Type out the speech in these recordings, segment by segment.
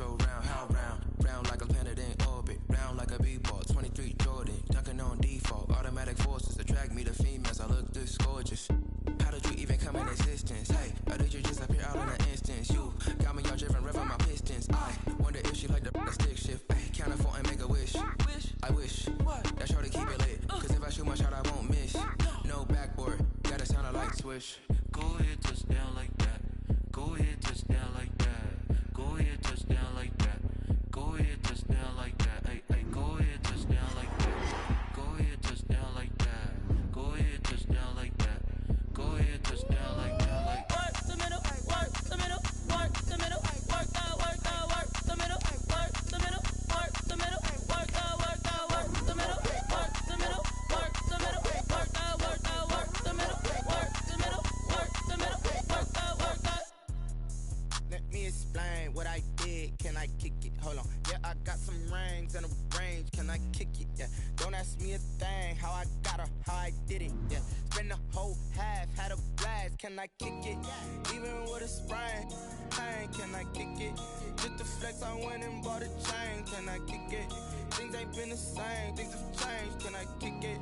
so round, how round? Round like a planet in orbit, round like a b-ball, 23 Jordan, dunking on default. Automatic forces attract me to females, I look this gorgeous. How did you even come in existence? Hey, or did you just appear out in an instance? You got me all driven, revving my pistons. I wonder if she like the stick shift. Hey, count it 4 and make a wish. I wish that's sure to keep it lit. Cause if I shoot my shot, I won't miss. No backboard, gotta sound a light switch. Go ahead, touch down like that. Go ahead, touch down like that. Go ahead, touch down like that. Go ahead, touch down like that. Hey, hey, go ahead, touch down like that. Go ahead, touch down like that. Go ahead, touch down like that. Go ahead, touch down like that. Like work the middle, work the middle, work the middle, work that, work the middle, work the middle, work the middle, work that, work the middle, work the middle, work the middle, work that, work the middle, work the middle, work the middle, work that. Let me explain what I did. Can I kick it? Hold on. Yeah, I got some rings and a range. Can I kick it? Yeah. Don't ask me a thing. How I got her, how I did it. Yeah. Spend the whole half, had a blast. Can I kick it? Even with a sprain. Pain, can I kick it? Just the flex, I went and bought a chain. Can I kick it? Things ain't been the same. Things have changed. Can I kick it?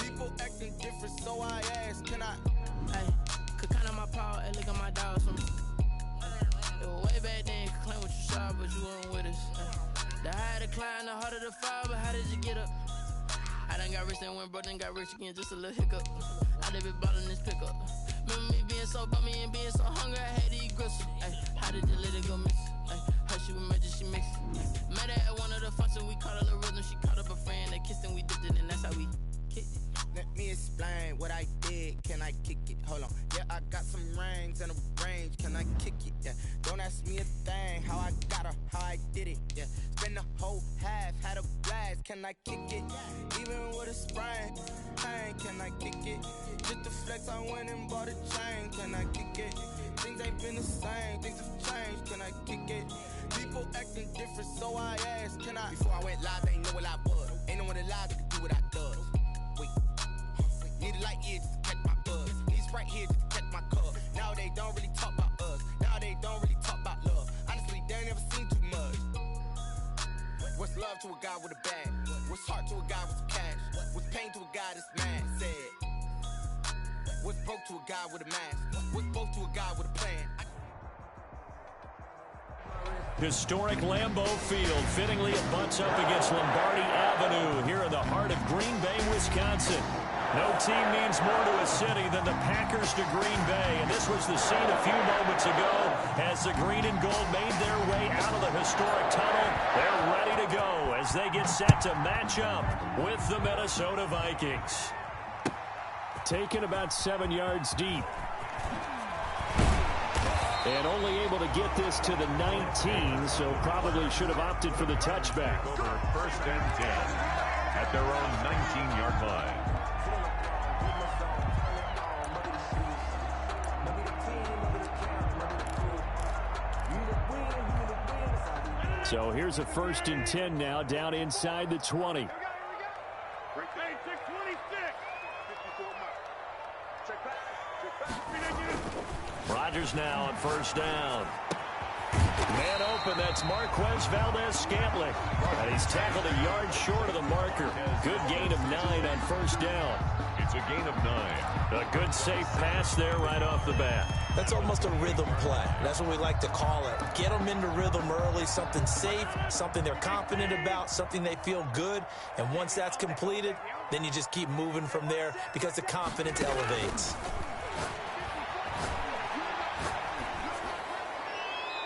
People acting different, so I ask. Can I? Hey, could count on my power, hey, look at my dogs from me. Way back then, you could claim what you saw, but you weren't with us. The higher the climb, the harder the fall, but how did you get up? I done got rich, then went broke, then got rich again, just a little hiccup. I done been ballin' this pickup. Remember me being so bummy and being so hungry, I had to eat gristle. Ay, how did you let it go miss? Ay, how she was magic, she mixed. Met her at one of the functions, we caught a little rhythm, she caught up a friend, they kissed and we dipped it, and that's how we kicked it. Let me explain what I did. Can I kick it? Hold on. Yeah, I got some rings and a range. Can I kick it? Yeah. Don't ask me a thing. How I got her, how I did it. Yeah. Spend the whole half, had a blast. Can I kick it? Even with a sprain. Pain, can I kick it? Just the flex, I went and bought a chain. Can I kick it? Things ain't been the same. Things have changed. Can I kick it? People acting different, so I asked. Can I? Before I went live, they ain't know what I was. Ain't no one alive that could do what I does. Wait. Need a light year just to catch my buzz. Need Sprite here just to catch my cup. Now they don't really talk about us. Now they don't really talk about love. Honestly, they ain't never seen too much. What's love to a guy with a bag? What's heart to a guy with some cash? What's pain to a guy that's mad? Said. What's broke to a guy with a mask? What's both to a guy with a plan? Historic Lambeau Field fittingly it butts up against Lombardi Avenue here in the heart of Green Bay, Wisconsin. No team means more to a city than the Packers to Green Bay, and this was the scene a few moments ago as the green and gold made their way out of the historic tunnel. They're ready to go as they get set to match up with the Minnesota Vikings. Taken about 7 yards deep. And only able to get this to the 19, so probably should have opted for the touchback. Over 1st and 10 at their own 19-yard line. So here's a 1st and 10 now down inside the 20. Rodgers now on 1st down. Man open, that's Marquez Valdez-Scantling. And he's tackled a yard short of the marker. Good gain of 9 on 1st down. It's a gain of 9. A good safe pass there right off the bat. That's almost a rhythm play. That's what we like to call it. Get them into rhythm early, something safe, something they're confident about, something they feel good. And once that's completed, then you just keep moving from there because the confidence elevates.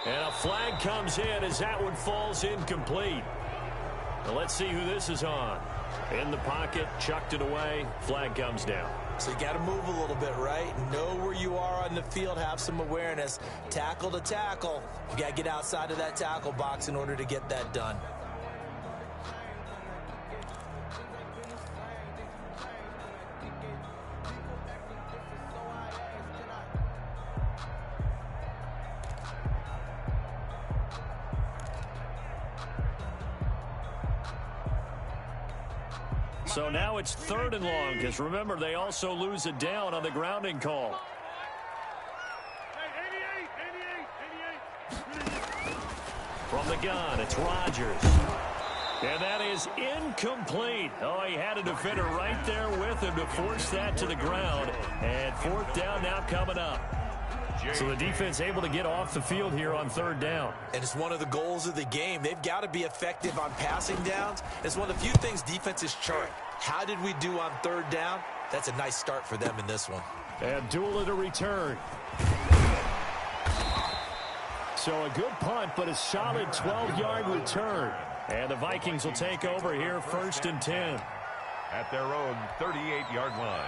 And a flag comes in as that one falls incomplete. Now let's see who this is on. In the pocket, chucked it away, flag comes down. So you got to move a little bit, right? Know where you are on the field, have some awareness. Tackle to tackle. You got to get outside of that tackle box in order to get that done. So now it's 3rd and long, because remember, they also lose it down on the grounding call. From the gun, it's Rodgers. And that is incomplete. Oh, he had a defender right there with him to force that to the ground. And fourth down now coming up. So the defense able to get off the field here on third down. And it's one of the goals of the game. They've got to be effective on passing downs. It's one of the few things defenses chart. How did we do on third down? That's a nice start for them in this one. Abdullah to return. So a good punt, but a solid 12-yard return. And the Vikings will take over here, 1st and 10. At their own 38-yard line.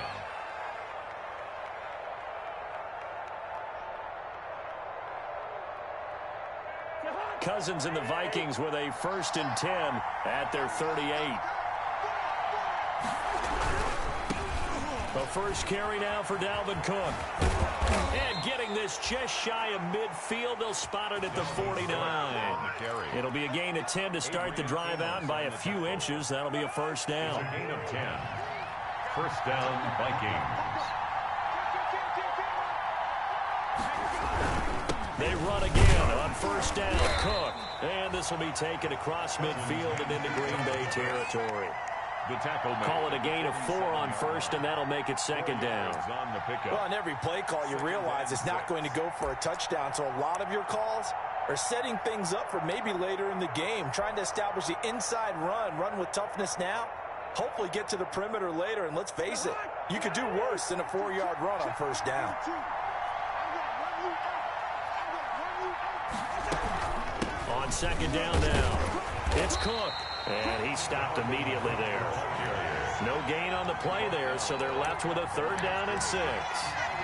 Cousins and the Vikings with a 1st and 10 at their 38. The first carry now for Dalvin Cook. And getting this just shy of midfield, they'll spot it at the 49. It'll be a gain of 10 to start the drive out, and by a few inches, that'll be a first down. A gain of 10. First down, Vikings. They run again on first down, Cook. And this will be taken across midfield and into Green Bay territory. The tackle man. Call it a gain of 4 on first, and that'll make it second down. On the pickup. Well, on every play call, you realize it's not going to go for a touchdown, so a lot of your calls are setting things up for maybe later in the game, trying to establish the inside run with toughness now, hopefully get to the perimeter later, and let's face it, you could do worse than a 4-yard run on first down. On second down now, it's Cook, and he stopped immediately there. No gain on the play there, so they're left with a 3rd down and 6.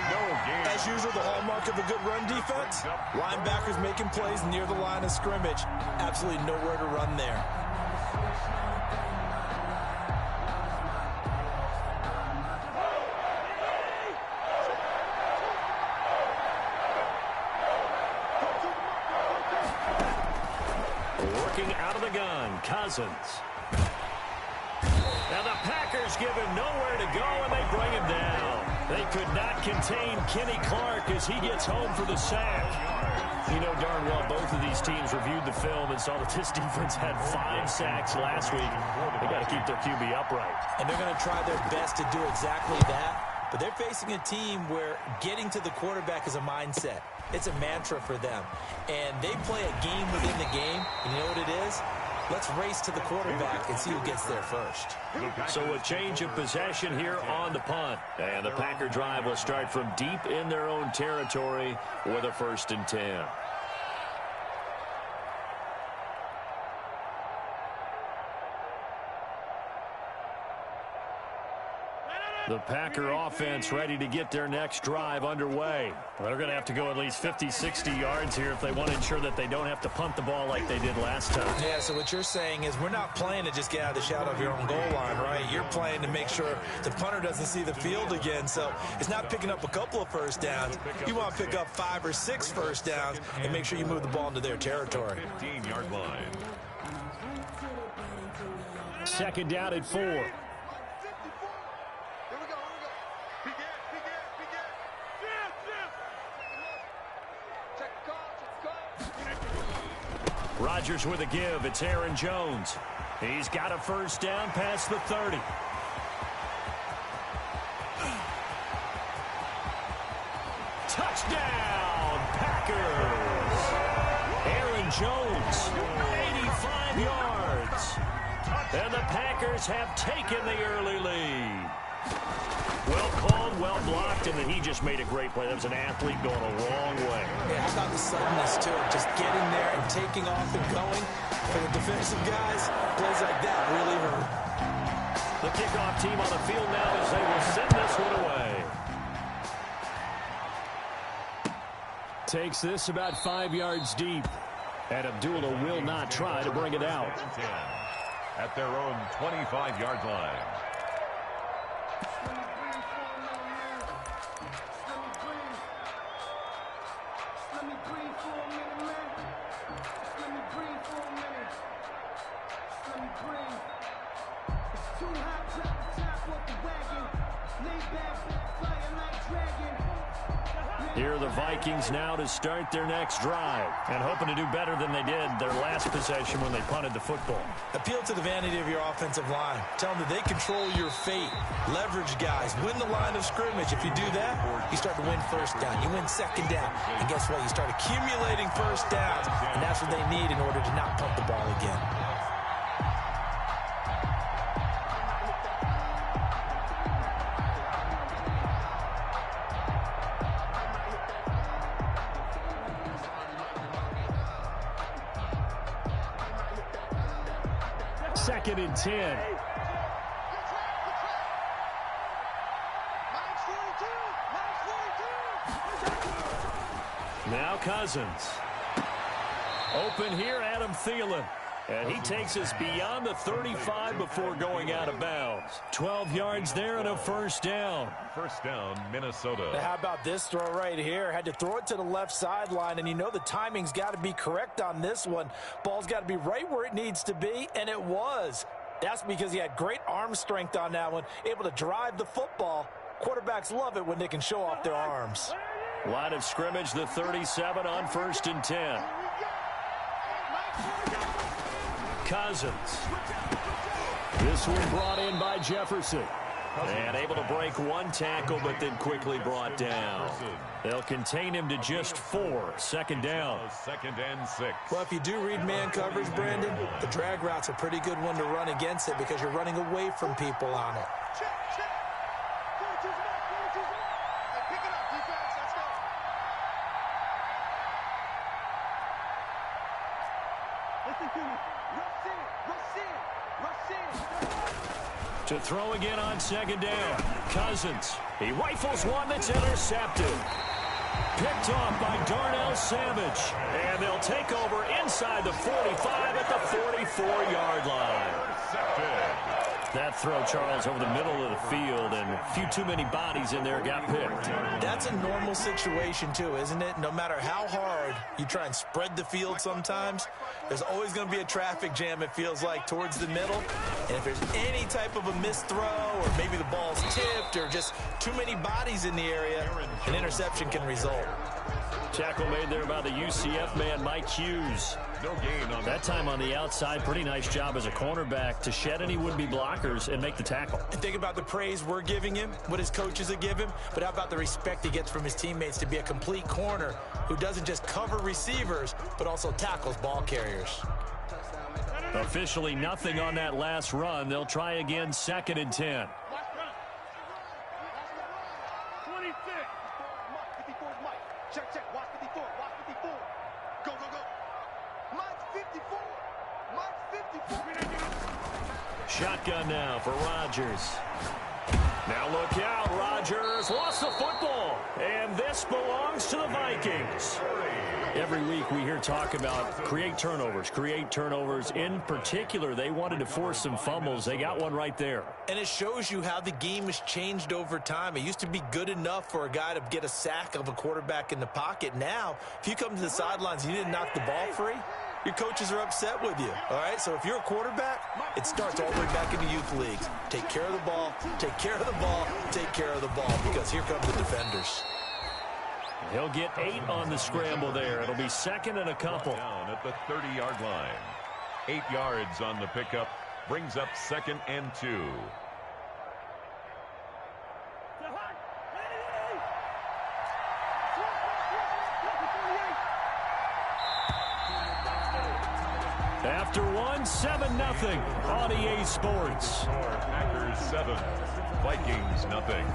No gain. As usual, the hallmark of a good run defense, linebackers making plays near the line of scrimmage. Absolutely nowhere to run there. Working out of the gun, Cousins. Now the Packers give him nowhere to go, and they bring him down. They could not contain Kenny Clark as he gets home for the sack. You know darn well both of these teams reviewed the film and saw that this defense had 5 sacks last week. They got to keep their QB upright. And they're going to try their best to do exactly that. But they're facing a team where getting to the quarterback is a mindset. It's a mantra for them. And they play a game within the game. And you know what it is? Let's race to the quarterback and see who gets there first. So a change of possession here on the punt. And the Packer drive will start from deep in their own territory with a 1st and 10. The Packer offense ready to get their next drive underway. They're going to have to go at least 50, 60 yards here if they want to ensure that they don't have to punt the ball like they did last time. Yeah, so what you're saying is we're not playing to just get out of the shadow of your own goal line, right? You're playing to make sure the punter doesn't see the field again. So it's not picking up a couple of first downs. You want to pick up 5 or 6 first downs and make sure you move the ball into their territory. 15-yard line. Second down at 4. Rodgers with a give. It's Aaron Jones. He's got a first down past the 30. Touchdown, Packers. Aaron Jones, 85 yards. And the Packers have taken the early lead. Well called, well blocked, and then he just made a great play. That was an athlete going a long way. Yeah, how about the suddenness to it? Just getting there and taking off and going. For the defensive guys, plays like that really hurt. The kickoff team on the field now as they will send this one away. Takes this about 5 yards deep. And Abdullah will not try to bring it out. At their own 25-yard line. Here are the Vikings now to start their next drive and hoping to do better than they did their last possession when they punted the football. Appeal to the vanity of your offensive line. Tell them that they control your fate. Leverage guys. Win the line of scrimmage. If you do that, you start to win first down. You win second down. And guess what? You start accumulating first downs. And that's what they need in order to not punt the ball again. Second and 10. Now Cousins. Open here, Adam Thielen. And he takes us beyond the 35 before going out of bounds. 12 yards there and a first down. First down, Minnesota. Now, how about this throw right here? Had to throw it to the left sideline, and you know the timing's got to be correct on this one. Ball's got to be right where it needs to be, and it was. That's because he had great arm strength on that one, able to drive the football. Quarterbacks love it when they can show off their arms. Line of scrimmage, the 37 on first and 10. Cousins. This one brought in by Jefferson. And able to break one tackle, but then quickly brought down. They'll contain him to just 4. Second down. Second and 6. Well, if you do read man coverage, Brandon, the drag route's a pretty good one to run against it because you're running away from people on it. To throw again on second down. Cousins. He rifles one that's intercepted. Picked off by Darnell Savage. And they'll take over inside the 45 at the 44-yard line. That throw, Charles, over the middle of the field, and a few too many bodies in there got picked. That's a normal situation, too, isn't it? No matter how hard you try and spread the field sometimes, there's always going to be a traffic jam, it feels like, towards the middle. And if there's any type of a missed throw, or maybe the ball's tipped, or just too many bodies in the area, an interception can result. Tackle made there by the UCF man, Mike Hughes. No gain on that time on the outside. Pretty nice job as a cornerback to shed any would-be blockers and make the tackle. And think about the praise we're giving him, what his coaches have given him, but how about the respect he gets from his teammates to be a complete corner who doesn't just cover receivers, but also tackles ball carriers. Officially nothing on that last run. They'll try again, second and 10. Shotgun now for Rodgers. Now look out, Rodgers lost the football, and this belongs to the Vikings. Every week we hear talk about create turnovers. In particular, they wanted to force some fumbles. They got one right there. And it shows you how the game has changed over time. It used to be good enough for a guy to get a sack of a quarterback in the pocket. Now, if you come to the sidelines and you didn't knock the ball free, your coaches are upset with you, all right? So if you're a quarterback, it starts all the way back in the youth leagues. Take care of the ball, take care of the ball, take care of the ball, because here come the defenders. He'll get 8 on the scramble there. It'll be second and a couple. Down at the 30-yard line. 8 yards on the pickup. Brings up second and 2. After 7-0 on EA Sports. Packers 7, Vikings nothing.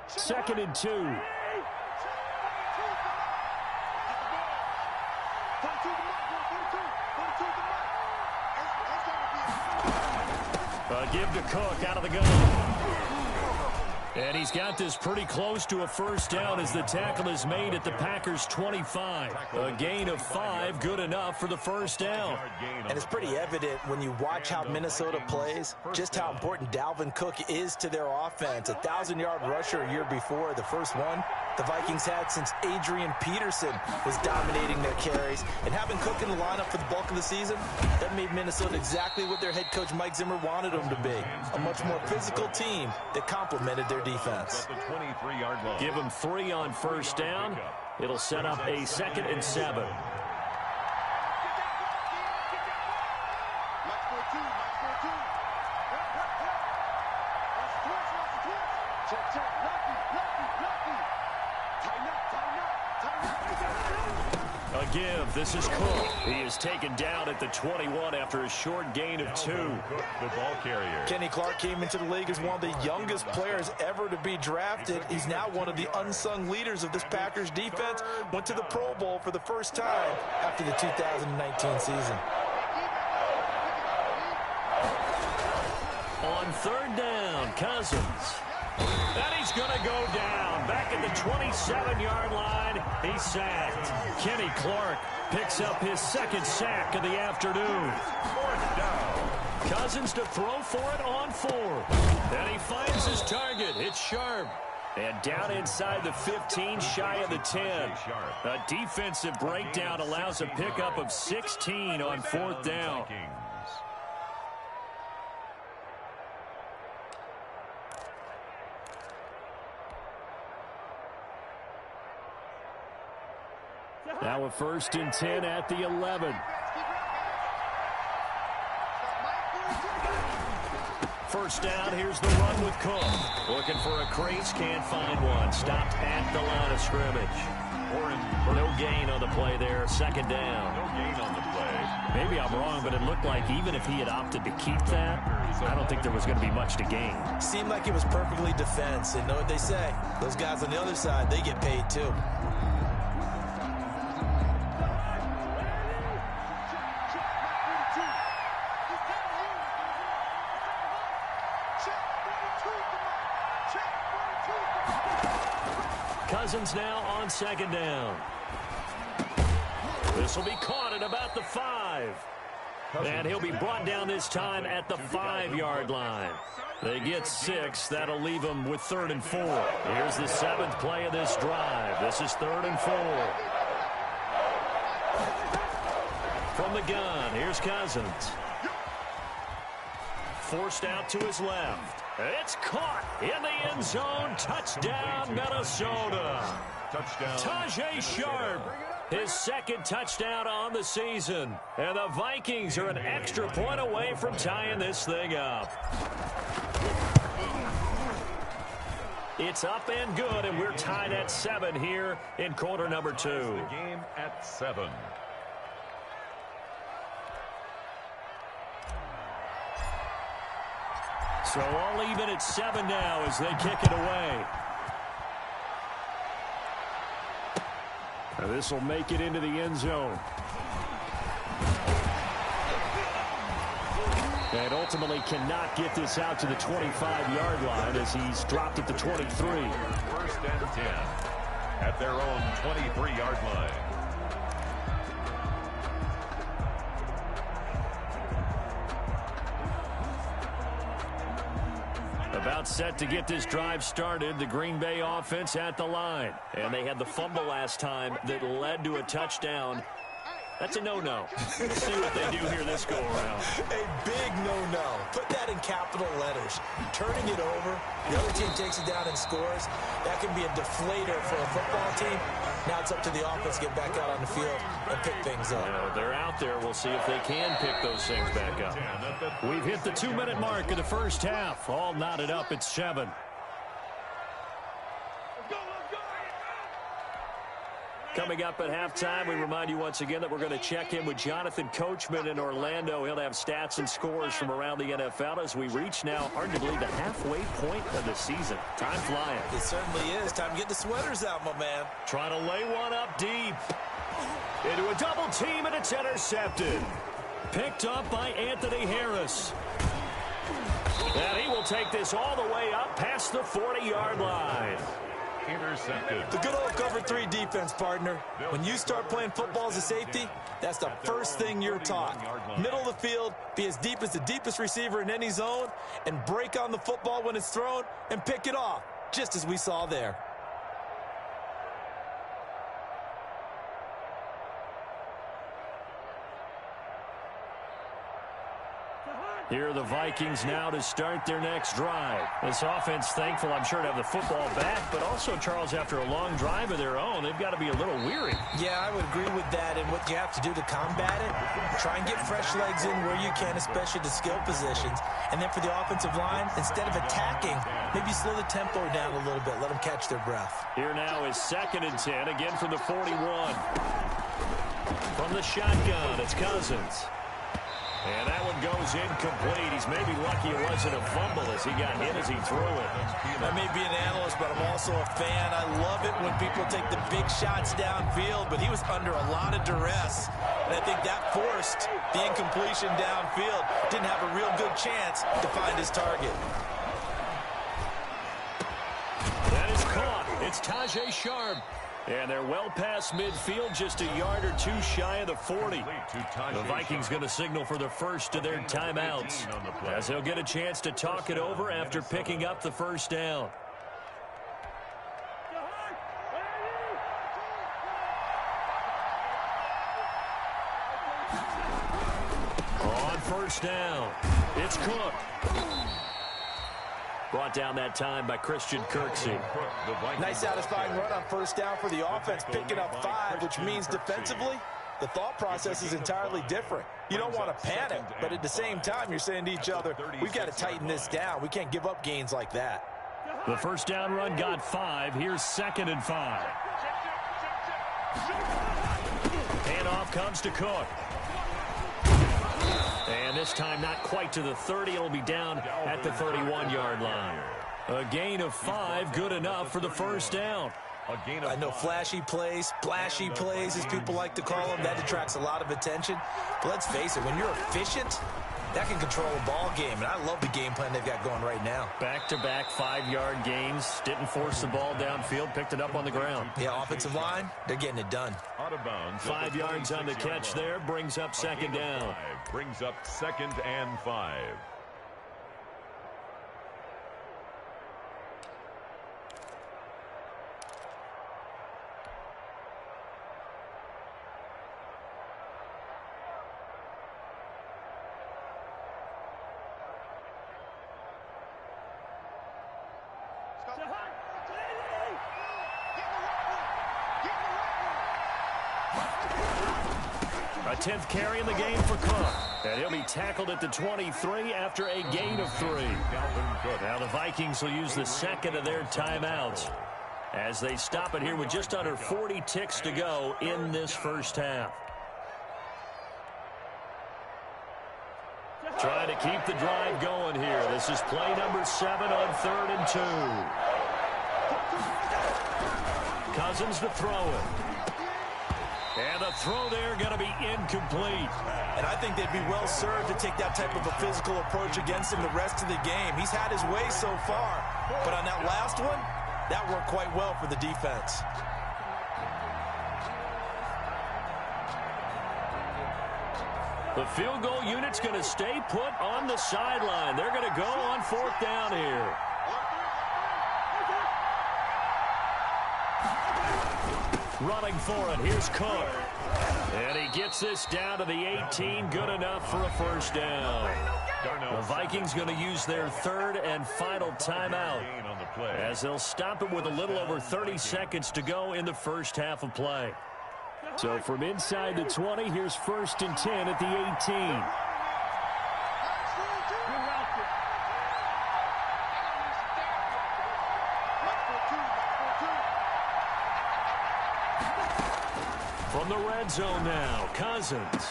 Second and 2. Give to Cook out of the gun. And he's got this pretty close to a first down as the tackle is made at the Packers' 25. A gain of 5, good enough for the first down. And it's pretty evident when you watch how Minnesota plays, just how important Dalvin Cook is to their offense. 1,000-yard rusher a year before, the first one the Vikings had since Adrian Peterson was dominating their carries. And having Cook in the lineup for the bulk of the season, that made Minnesota exactly what their head coach Mike Zimmer wanted them to be. A much more physical team that complemented their defense. Give them 3 on first down. It'll set up a 2nd and 7. A give. This is Cook. He is taken down at the 21 after a short gain of 2. The ball carrier. Kenny Clark came into the league as one of the youngest players ever to be drafted. He's now one of the unsung leaders of this Packers defense. Went to the Pro Bowl for the first time after the 2019 season. On 3rd down, Cousins. And he's going to go down. Back at the 27-yard line, he's sacked. Kenny Clark picks up his 2nd sack of the afternoon. 4th down. Cousins to throw for it on 4. And he finds his target. It's Sharp. And down inside the 15, shy of the 10. A defensive breakdown allows a pickup of 16 on 4th down. Now a 1st and 10 at the 11. First down, here's the run with Cook. Looking for a crease, can't find one. Stopped at the line of scrimmage. No gain on the play there, 2nd down. No gain on the play. Maybe I'm wrong, but it looked like even if he had opted to keep that, I don't think there was going to be much to gain. Seemed like it was perfectly defense. And know what they say? Those guys on the other side, they get paid too. Cousins now on 2nd down. This will be caught at about the 5. And he'll be brought down this time at the 5-yard line. They get 6. That'll leave them with 3rd and 4. Here's the 7th play of this drive. This is 3rd and 4. From the gun, here's Cousins. Forced out to his left. It's caught in the end zone. Touchdown, Minnesota. Touchdown. Tajay Sharp, his 2nd touchdown on the season. And the Vikings are an extra point away from tying this thing up. It's up and good, and we're tied at 7 here in quarter number 2. The game at 7. So all even at 7 now as they kick it away. Now this will make it into the end zone. And ultimately cannot get this out to the 25-yard line as he's dropped at the 23. 1st and 10 at their own 23-yard line. About set to get this drive started, the Green Bay offense at the line. And they had the fumble last time that led to a touchdown. That's a no-no. Let's see what they do here this go-around. A big no-no. Put that in capital letters. Turning it over, the other team takes it down and scores. That can be a deflator for a football team. Now it's up to the offense to get back out on the field and pick things up. Yeah, they're out there. We'll see if they can pick those things back up. We've hit the 2-minute mark of the first half. All knotted up at 7. Coming up at halftime, we remind you once again that we're going to check in with Jonathan Coachman in Orlando. He'll have stats and scores from around the NFL as we reach now, hard to believe, the halfway point of the season. Time flying. It certainly is. Time to get the sweaters out, my man. Trying to lay one up deep. Into a double team, and it's intercepted. Picked up by Anthony Harris. And he will take this all the way up past the 40-yard line. Intercepted. The good old cover 3 defense, partner. When you start playing football as a safety, that's the first thing you're taught. Middle of the field, be as deep as the deepest receiver in any zone, and break on the football when it's thrown and pick it off, just as we saw there. Here are the Vikings now to start their next drive. This offense, thankful, I'm sure, to have the football back, but also, Charles, after a long drive of their own, they've got to be a little weary. Yeah, I would agree with that, and what you have to do to combat it, try and get fresh legs in where you can, especially the skill positions. And then for the offensive line, instead of attacking, maybe slow the tempo down a little bit, let them catch their breath. Here now is 2nd and 10, again from the 41. From the shotgun, it's Cousins. And that one goes incomplete. He's maybe lucky it wasn't a fumble as he got hit as he threw it. I may be an analyst, but I'm also a fan. I love it when people take the big shots downfield, but he was under a lot of duress. And I think that forced the incompletion downfield. Didn't have a real good chance to find his target. That is caught. It's Tajay Sharp. And they're well past midfield, just a yard or two shy of the 40. The Vikings going to signal for the first of their timeouts, as they'll get a chance to talk it over after picking up the first down. On first down, it's Cook. Brought down that time by Christian Kirksey. Nice satisfying run on first down for the offense, picking up 5, which means defensively, the thought process is entirely different. You don't want to panic, but at the same time, you're saying to each other, we've got to tighten this down. We can't give up gains like that. The first down run got 5. Here's 2nd and 5. Handoff comes to Cook. And this time not quite to the 30. It'll be down at the 31-yard line. A gain of 5, good enough for the first down. I know flashy plays, splashy plays, as people like to call them, that attracts a lot of attention. But let's face it, when you're efficient, that can control a ball game. And I love the game plan they've got going right now. Back-to-back 5-yard gains. Didn't force the ball downfield. Picked it up on the ground. Yeah, offensive line, they're getting it done. Out of bounds. 5 yards on the catch there. Brings up 2nd down. Brings up 2nd and 5. A 10th carry in the game for Cook. And he'll be tackled at the 23 after a gain of 3. Now the Vikings will use the second of their timeouts as they stop it here with just under 40 ticks to go in this first half. Trying to keep the drive going here. This is play number 7 on 3rd and 2. Cousins to throw it. And the throw there going to be incomplete. And I think they'd be well served to take that type of a physical approach against him the rest of the game. He's had his way so far, but on that last one, that worked quite well for the defense. The field goal unit's going to stay put on the sideline. They're going to go on 4th down here. Running for it, here's Cook. And he gets this down to the 18, good enough for a first down. The Vikings going to use their 3rd and final timeout as they'll stop it with a little over 30 seconds to go in the first half of play. So from inside the 20, here's 1st and 10 at the 18. From the red zone now, Cousins.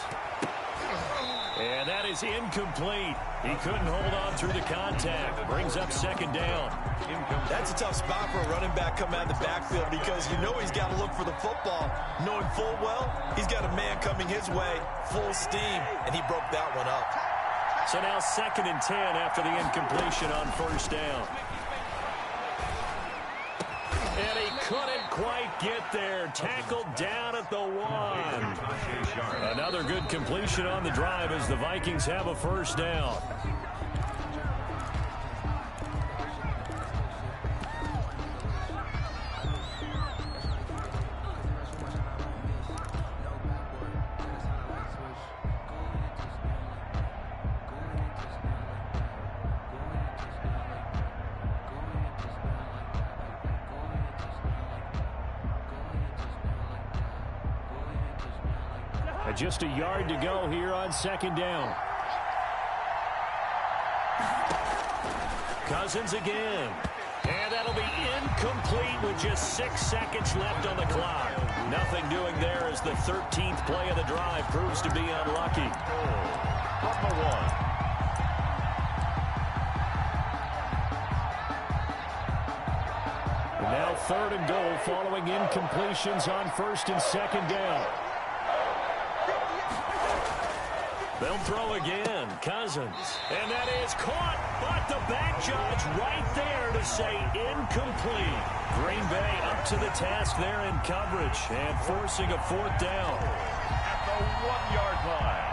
And that is incomplete. He couldn't hold on through the contact. Brings up 2nd down. That's a tough spot for a running back coming out of the backfield because you know he's got to look for the football, knowing full well he's got a man coming his way, full steam, and he broke that one up. So now 2nd and 10 after the incompletion on first down. And he couldn't quite get there. Tackled down at the 1. Another good completion on the drive as the Vikings have a first down. Just a yard to go here on 2nd down. Cousins again. And that'll be incomplete with just 6 seconds left on the clock. Nothing doing there as the 13th play of the drive proves to be unlucky. On the 1. And now 3rd and goal following incompletions on 1st and 2nd down. They'll throw again. Cousins. And that is caught, but the back judge right there to say incomplete. Green Bay up to the task there in coverage and forcing a 4th down. At the 1-yard line.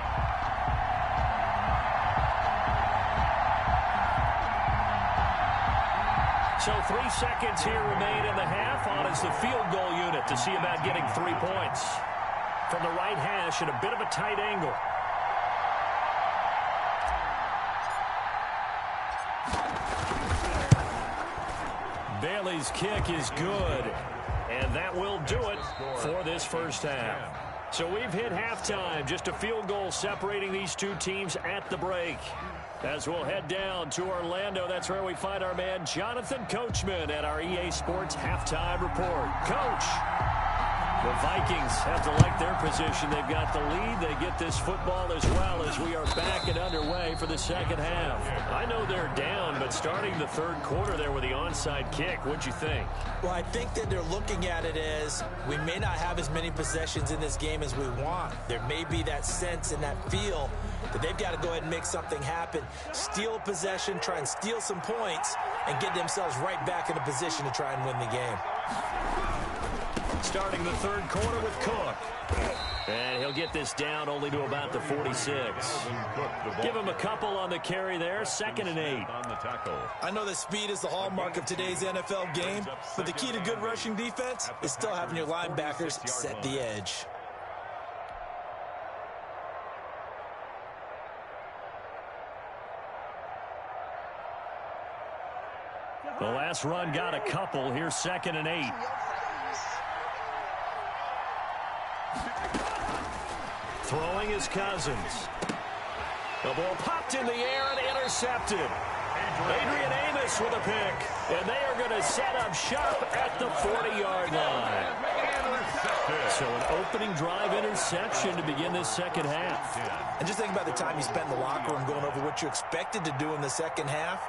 So 3 seconds here remain in the half. On is the field goal unit to see about getting 3 points. From the right hash at a bit of a tight angle. Bailey's kick is good, and that will do it for this first half. So we've hit halftime, just a field goal separating these two teams at the break. As we'll head down to Orlando, that's where we find our man Jonathan Coachman at our EA Sports Halftime Report. Coach, the Vikings have to like their position. They've got the lead. They get this football as well as we are back and underway for the second half. I know they're down, but starting the 3rd quarter there with the onside kick, what'd you think? Well, I think that they're looking at it as we may not have as many possessions in this game as we want. There may be that sense and that feel that they've got to go ahead and make something happen, steal a possession, try and steal some points, and get themselves right back in a position to try and win the game. Starting the 3rd quarter with Cook. And he'll get this down only to about the 46. Give him a couple on the carry there. 2nd and 8. I know that speed is the hallmark of today's NFL game, but the key to good rushing defense is still having your linebackers set the edge. The last run got a couple. Here's 2nd and 8. Throwing is Cousins. The ball popped in the air and intercepted. Adrian Amos with a pick. And they are going to set up shop at the 40-yard line. So an opening drive interception to begin this second half. And just think about the time you spent in the locker room going over what you expected to do in the second half.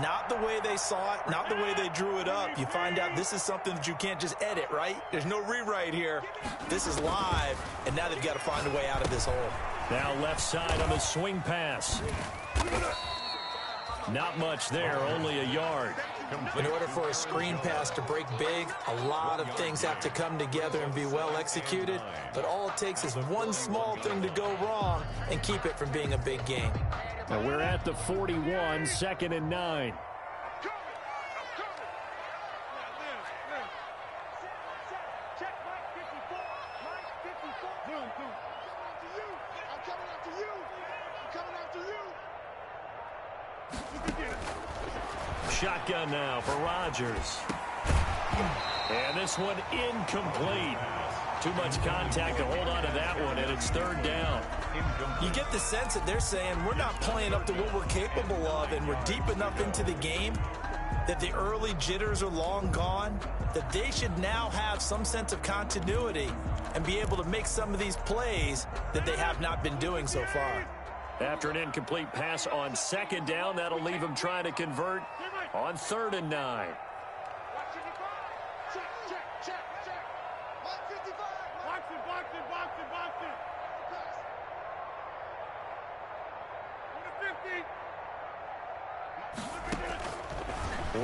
Not the way they saw it, not the way they drew it up. You find out this is something that you can't just edit, right? There's no rewrite here. This is live, and now they've got to find a way out of this hole. Now left side on the swing pass. Not much there, only a yard. In order for a screen pass to break big, a lot of things have to come together and be well executed. But all it takes is one small thing to go wrong and keep it from being a big game. Now we're at the 41, 2nd and 9. Shotgun now for Rodgers. And this one incomplete. Too much contact to hold on to that one, and it's 3rd down. You get the sense that they're saying we're not playing up to what we're capable of, and we're deep enough into the game that the early jitters are long gone, that they should now have some sense of continuity and be able to make some of these plays that they have not been doing so far. After an incomplete pass on 2nd down, that'll leave them trying to convert on 3rd and 9.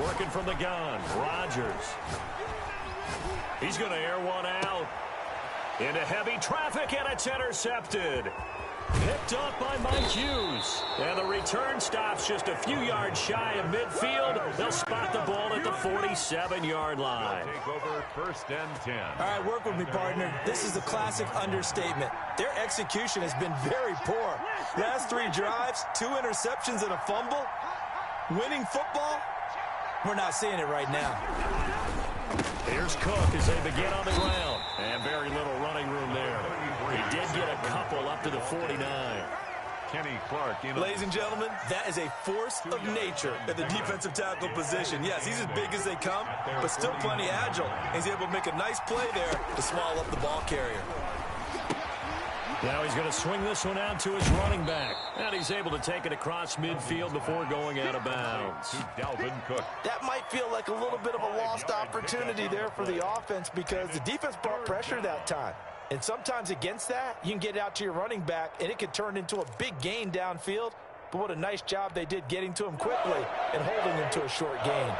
Working from the gun, Rodgers. He's going to air one out. Into heavy traffic, and it's intercepted. Picked up by Mike Hughes. And the return stops just a few yards shy of midfield. They'll spot the ball at the 47-yard line. Take over 1st and 10. All right, work with me, partner. This is a classic understatement. Their execution has been very poor. Last 3 drives, 2 interceptions and a fumble. Winning football? We're not seeing it right now. Here's Cook as they begin on the ground. And very little running room there. He did get a couple up to the 49. Kenny Clark. Ladies and gentlemen, that is a force of nature at the defensive tackle position. Yes, he's as big as they come, but still plenty agile. He's able to make a nice play there to swallow up the ball carrier. Now he's going to swing this one out to his running back. And he's able to take it across midfield before going out of bounds. To Dalvin Cook. That might feel like a little bit of a lost opportunity there for the offense because the defense brought pressure that time. And sometimes against that, you can get it out to your running back, and it can turn into a big gain downfield. But what a nice job they did getting to him quickly and holding him to a short gain.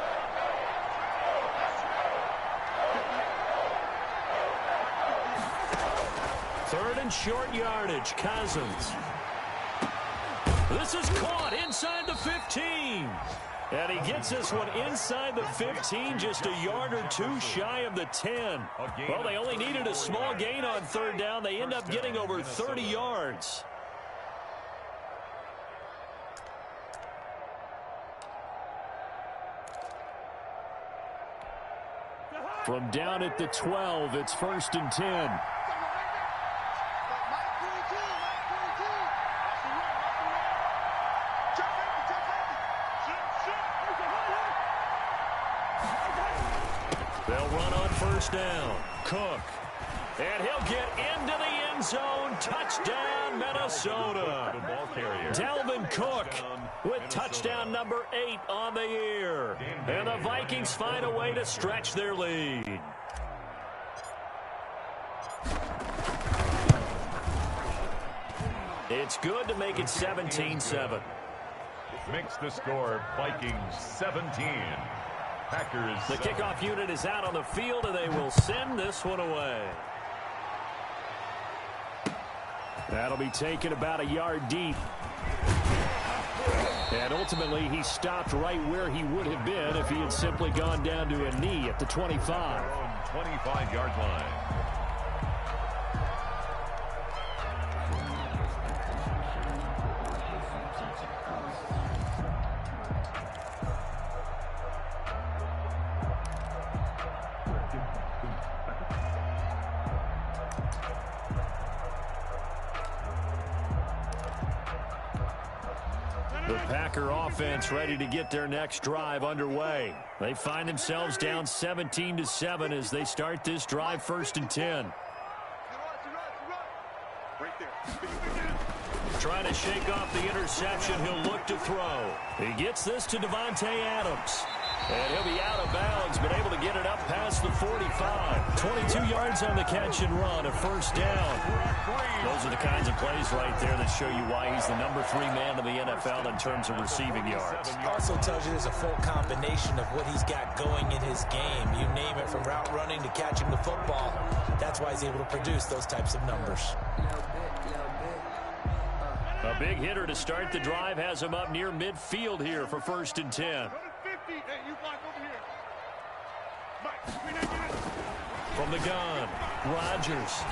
Third and short yardage, Cousins. This is caught inside the 15. And he gets this one inside the 15, just a yard or 2 shy of the 10. Well, they only needed a small gain on 3rd down. They end up getting over 30 yards. From down at the 12, it's 1st and 10. They'll run on 1st down. Cook. And he'll get into the end zone. Touchdown, Minnesota. Dalvin Cook with touchdown number 8 on the year. And the Vikings find a way to stretch their lead. It's good to make it 17-7. Makes the score Vikings 17. Packers. The kickoff unit is out on the field, and they will send this one away. That'll be taken about a yard deep. And ultimately, he stopped right where he would have been if he had simply gone down to a knee at the 25. 25-yard line. The Packer offense ready to get their next drive underway. They find themselves down 17-7 as they start this drive 1st and 10. Trying to shake off the interception. He'll look to throw. He gets this to Davante Adams. And he'll be out of bounds, but able to get it up past the 45. 22 yards on the catch and run, a 1st down. Those are the kinds of plays right there that show you why he's the number 3 man in the NFL in terms of receiving yards. Also tells you there's a full combination of what he's got going in his game. You name it, from route running to catching the football. That's why he's able to produce those types of numbers. A big hitter to start the drive has him up near midfield here for 1st and 10. From the gun, Rodgers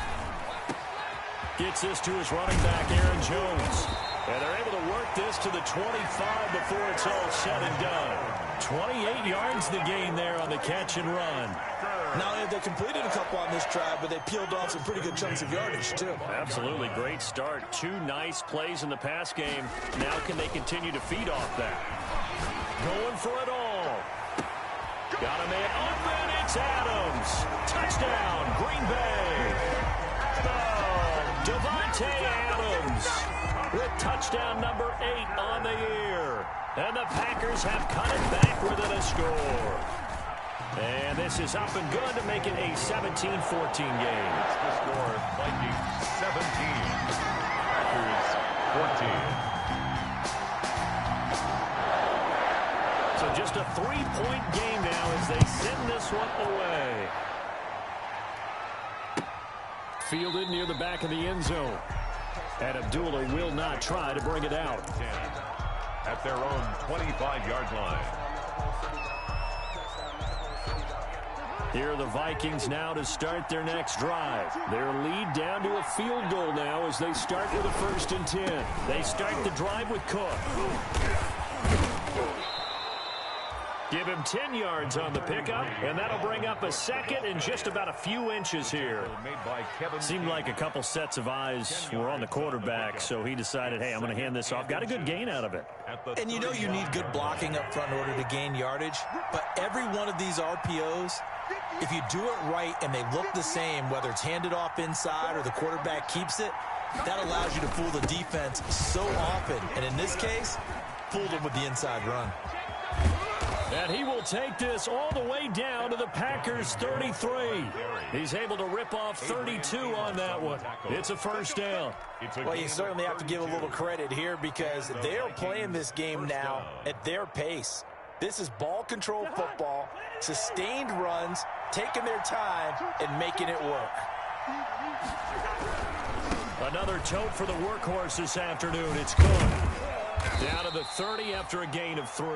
gets this to his running back, Aaron Jones. And they're able to work this to the 25 before it's all said and done. 28 yards the gain there on the catch and run. Not only have they completed a couple on this drive, but they peeled off some pretty good chunks of yardage, too. Absolutely great start. 2 nice plays in the pass game. Now can they continue to feed off that? Going for it all. Got a man open. It's Adams. Touchdown, Green Bay. Davante Adams with touchdown number 8 on the year. And the Packers have cut it back within a score. And this is up and good to make it a 17-14 game. It's the score, Vikings 17, Packers 14. So just a 3-point game now as they send this one away. Fielded near the back of the end zone. And Abdullah will not try to bring it out. At their own 25-yard line. Here are the Vikings now to start their next drive. Their lead down to a field goal now as they start with a 1st and 10. They start the drive with Cook. Give him 10 yards on the pickup, and that'll bring up a second and just about a few inches here. Seemed like a couple sets of eyes were on the quarterback, so he decided, hey, I'm going to hand this off. Got a good gain out of it. And you know you need good blocking up front in order to gain yardage, but every one of these RPOs, if you do it right and they look the same, whether it's handed off inside or the quarterback keeps it, that allows you to fool the defense so often. And in this case, fooled them with the inside run. And he will take this all the way down to the Packers' 33. He's able to rip off 32 on that one. It's a 1st down. Well, you certainly have to give a little credit here because they are playing this game now at their pace. This is ball control football, sustained runs, taking their time, and making it work. Another tote for the workhorse this afternoon. It's Cook. Down to the 30 after a gain of 3.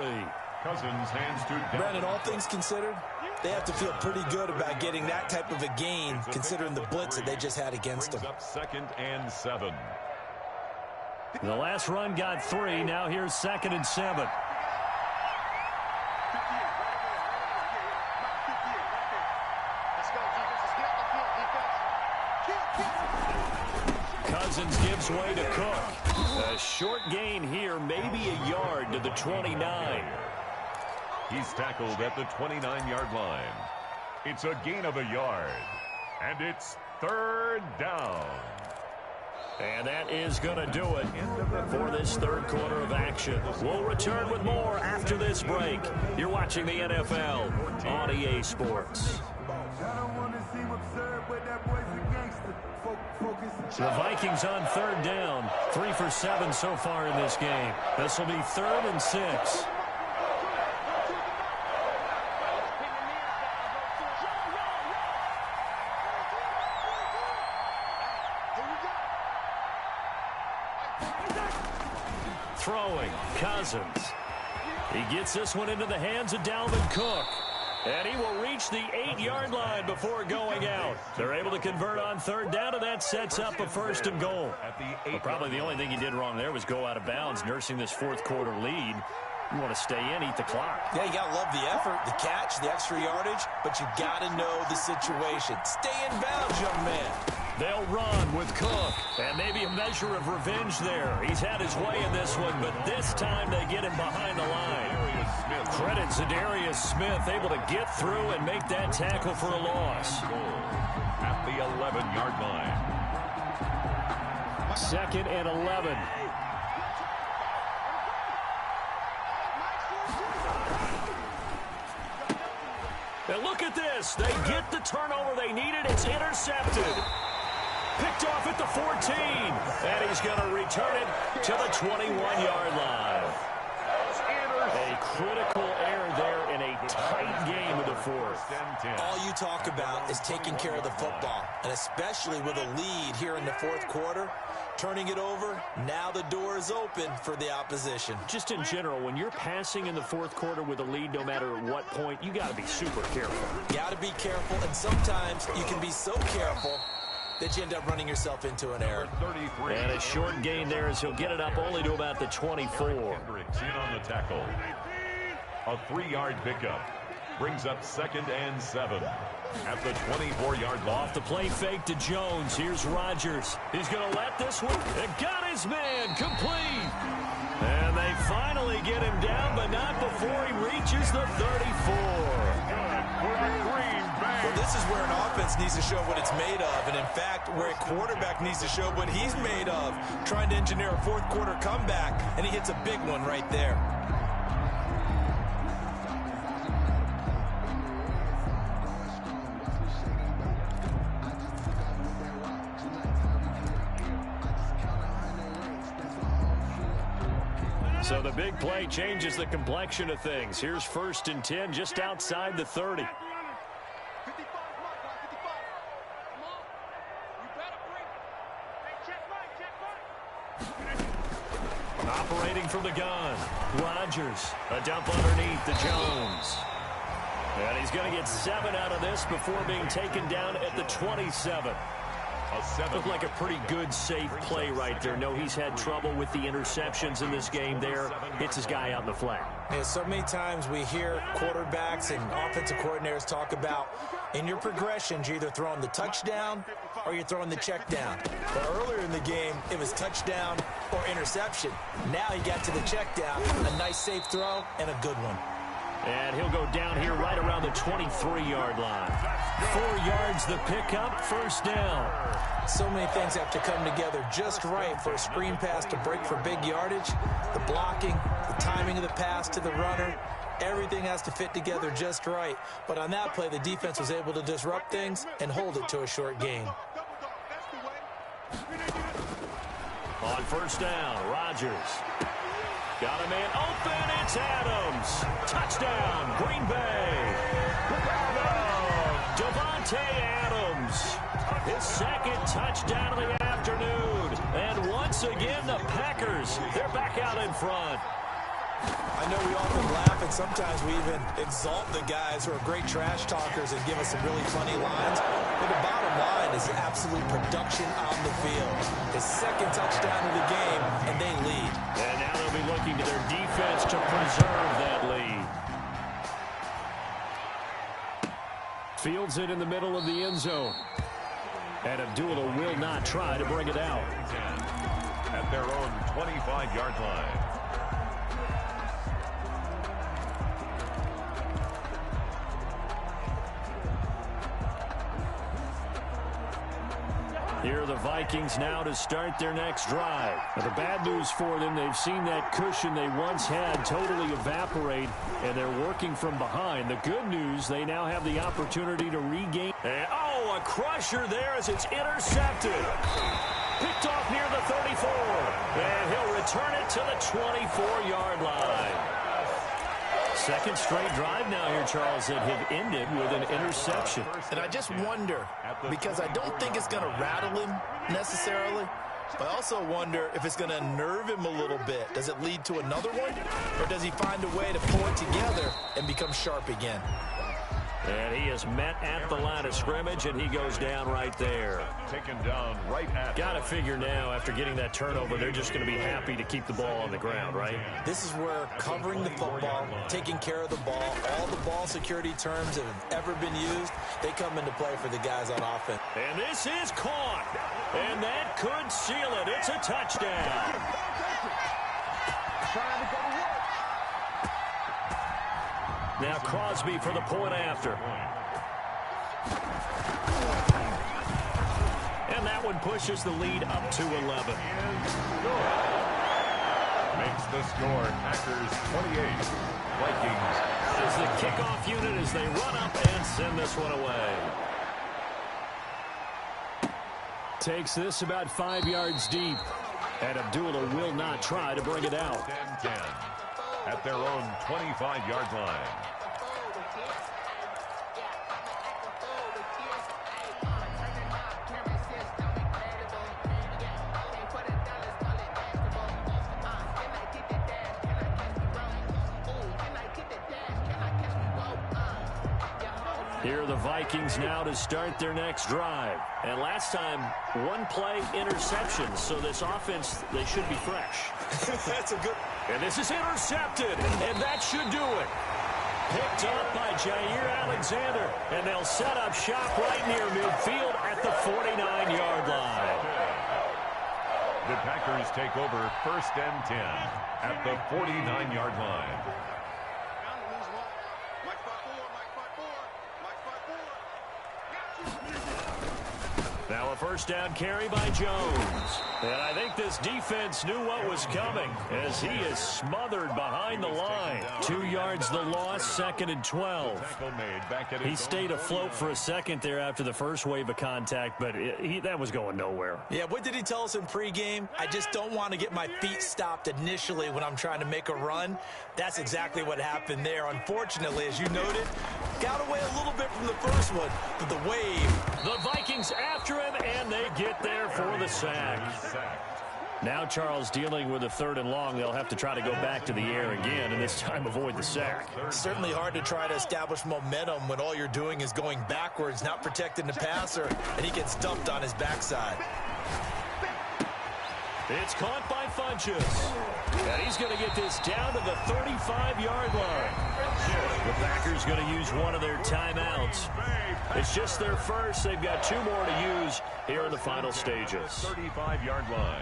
Cousins hands to Brandon, all things considered, they have to feel pretty good about getting that type of a gain considering the blitz that they just had against them. Up 2nd and 7. The last run got 3. Now here's 2nd and 7. Cousins gives way to Cook. A short gain here, maybe a yard to the 29. He's tackled at the 29-yard line. It's a gain of a yard. And it's 3rd down. And that is going to do it for this 3rd quarter of action. We'll return with more after this break. You're watching the NFL on EA Sports. The Vikings on 3rd down. 3 for 7 so far in this game. This will be 3rd and 6. Throwing, Cousins. He gets this one into the hands of Dalvin Cook. And he will reach the 8-yard line before going out. They're able to convert on 3rd down, and that sets up a 1st and goal. But probably the only thing he did wrong there was go out of bounds, nursing this 4th quarter lead. You want to stay in, eat the clock. Yeah, you got to love the effort, the catch, the extra yardage, but you got to know the situation. Stay in bounds, young man. They'll run with Cook, and maybe a measure of revenge there. He's had his way in this one, but this time they get him behind the line. Credit Zadarius Smith, able to get through and make that tackle for a loss. At the 11-yard line. 2nd and 11. And look at this. They get the turnover they needed. It's intercepted. Picked off at the 14. And he's going to return it to the 21-yard line. A critical error there in a tight game of the 4th. All you talk about is taking care of the football, and especially with a lead here in the 4th quarter. Turning it over, now the door is open for the opposition. Just in general, when you're passing in the 4th quarter with a lead, no matter at what point, you got to be super careful. Got to be careful, and sometimes you can be so careful that you end up running yourself into an error. And a short gain there as he'll get it up only to about the 24. Hendricks in on the tackle. A 3-yard pickup. Brings up 2nd and 7. At the 24-yard line. Off the play fake to Jones. Here's Rodgers. He's going to let this one. It got his man complete. And they finally get him down, but not before he reaches the 34. Well, this is where an offense needs to show what it's made of. And, in fact, where a quarterback needs to show what he's made of. Trying to engineer a 4th quarter comeback, and he hits a big one right there. So the big play changes the complexion of things. Here's 1st and 10 just outside the 30. Operating from the gun, Rodgers. A dump underneath to Jones. And he's going to get 7 out of this before being taken down at the 27. Looked like a pretty good, safe play right there. No, he's had trouble with the interceptions in this game there. Hits his guy out in the flat. Yeah, so many times we hear quarterbacks and offensive coordinators talk about in your progressions, you're either throwing the touchdown or you're throwing the check down. But earlier in the game, it was touchdown or interception. Now he got to the check down, a nice safe throw, and a good one. And he'll go down here right around the 23-yard line. 4 yards the pickup, 1st down. So many things have to come together just right for a screen pass to break for big yardage. The blocking, the timing of the pass to the runner, everything has to fit together just right. But on that play, the defense was able to disrupt things and hold it to a short gain. On 1st down, Rodgers. Got a man open, it's Adams. Touchdown, Green Bay. Devontae Adams. His 2nd touchdown of the afternoon. And once again, the Packers, they're back out in front. I know we often laugh, and sometimes we even exalt the guys who are great trash talkers and give us some really funny lines. But the bottom line is absolute production on the field. His 2nd touchdown of the game, and they lead. And now they'll be looking to their defense to preserve that lead. Fields it in the middle of the end zone. And Abdullah will not try to bring it out. At their own 25-yard line. Here are the Vikings now to start their next drive. Now, the bad news for them, they've seen that cushion they once had totally evaporate, and they're working from behind. The good news, they now have the opportunity to regain. And, oh, a crusher there as it's intercepted. Picked off near the 34. And he'll return it to the 24-yard line. 2nd straight drive now here, Charles, that have ended with an interception. And I just wonder, because I don't think it's going to rattle him necessarily, but I also wonder if it's going to unnerve him a little bit. Does it lead to another one, or does he find a way to pull it together and become sharp again? And he is met at the line of scrimmage, and he goes down right there. Taken down right at. Got to figure now, after getting that turnover, they're just going to be happy to keep the ball on the ground, right? This is where covering the football, taking care of the ball, all the ball security terms that have ever been used, they come into play for the guys on offense. And this is caught. And that could seal it. It's a touchdown. Now Crosby for the point after. And that one pushes the lead up to 11. Makes the score Packers 28, Vikings. As the kickoff unit as they run up and send this one away. Takes this about 5 yards deep. And Abdullah will not try to bring it out. 10-10 at their own 25-yard line. Here are the Vikings now to start their next drive. And last time, one play interception. So this offense, they should be fresh. That's a good. And this is intercepted. And that should do it. Picked up by Jair Alexander. And they'll set up shop right near midfield at the 49-yard line. The Packers take over 1st and 10 at the 49-yard line. Now a first down carry by Jones. And I think this defense knew what was coming as he is smothered behind the line. 2 yards the loss, 2nd and 12. He stayed afloat for a second there after the first wave of contact, but that was going nowhere. Yeah, what did he tell us in pregame? I just don't want to get my feet stopped initially when I'm trying to make a run. That's exactly what happened there. Unfortunately, as you noted, got away a little bit from the first one, but the wave. The Vikings after him, and they get there for the sack. Now Charles dealing with a 3rd and long. They'll have to try to go back to the air again, and this time avoid the sack. Certainly hard to try to establish momentum when all you're doing is going backwards, not protecting the passer, and he gets dumped on his backside. It's caught by Funchess. And he's going to get this down to the 35-yard line. The Packers going to use one of their timeouts. It's just their first. They've got 2 more to use here in the final stages. 35-yard line.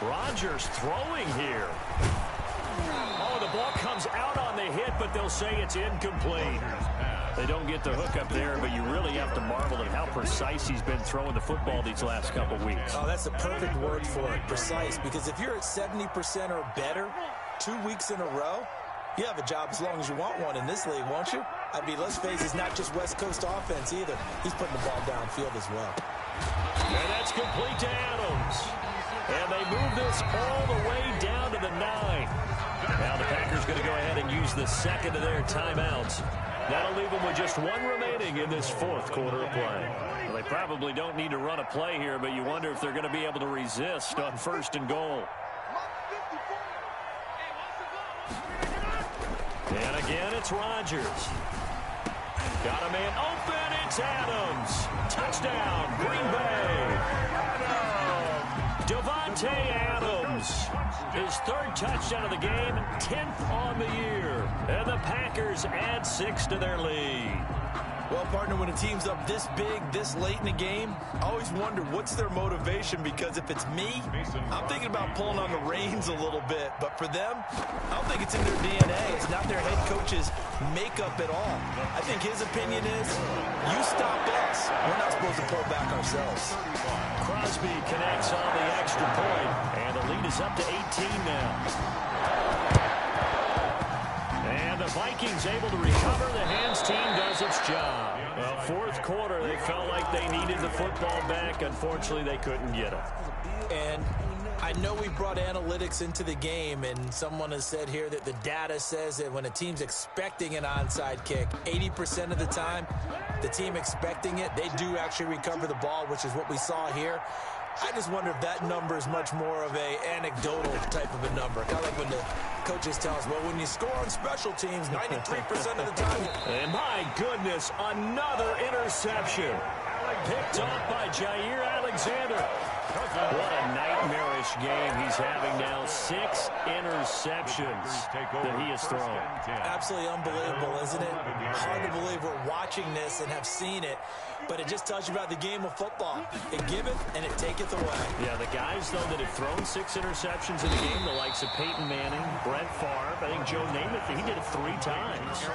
Rodgers throwing here. Oh, the ball comes out on the hit, but they'll say it's incomplete. They don't get the hook up there, but you really have to marvel at how precise he's been throwing the football these last couple weeks. Oh, that's the perfect word for it, precise, because if you're at 70% or better 2 weeks in a row, you have a job as long as you want one in this league, won't you? I mean, let's face it, it's not just West Coast offense either. He's putting the ball downfield as well. And that's complete to Adams. And they move this all the way down to the 9. Now the Packers going to go ahead and use the second of their timeouts. That'll leave them with just 1 remaining in this 4th quarter of play. Well, they probably don't need to run a play here, but you wonder if they're going to be able to resist on 1st and goal. And again, it's Rodgers. Got a man open. It's Adams. Touchdown, Green Bay. Devontae Adams, his 3rd touchdown of the game, 10th on the year. And the Packers add 6 to their lead. Well, partner, when a team's up this big, this late in the game, I always wonder what's their motivation, because if it's me, I'm thinking about pulling on the reins a little bit. But for them, I don't think it's in their DNA. It's not their head coach's makeup at all. I think his opinion is, you stop us. We're not supposed to pull back ourselves. Crosby connects on the extra point, and the lead is up to 18 now. And the Vikings able to recover. The hands team does its job. Well, 4th quarter, they felt like they needed the football back. Unfortunately, they couldn't get it. And I know we brought analytics into the game, and someone has said here that the data says that when a team's expecting an onside kick, 80% of the time, the team expecting it, they do actually recover the ball, which is what we saw here. I just wonder if that number is much more of a anecdotal type of a number. Kind of like when the coaches tell us, well, when you score on special teams, 93% of the time. And my goodness, another interception. Picked off by Jair Alexander. What a nightmarish game he's having now. 6 interceptions that he has thrown. Absolutely unbelievable, isn't it? Hard to believe we're watching this and have seen it. But it just tells you about the game of football. It giveth and it taketh away. Yeah, the guys, though, that have thrown 6 interceptions in the game, the likes of Peyton Manning, Brett Favre, I think Joe Namath, he did it 3 times.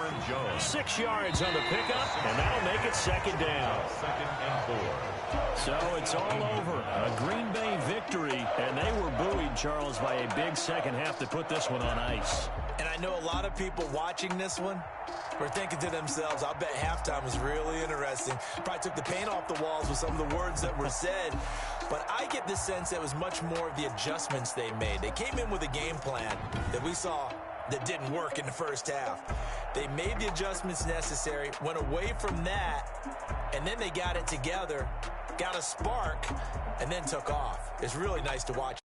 6 yards on the pickup, and that'll make it 2nd down. 2nd and 4. So it's all over. A Green Bay victory, and they were buoyed, Charles, by a big second half to put this one on ice. And I know a lot of people watching this one were thinking to themselves, I bet halftime was really interesting. Probably took the paint off the walls with some of the words that were said. But I get the sense that it was much more of the adjustments they made. They came in with a game plan that we saw that didn't work in the first half. They made the adjustments necessary, went away from that, and then they got it together, got a spark, and then took off. It's really nice to watch.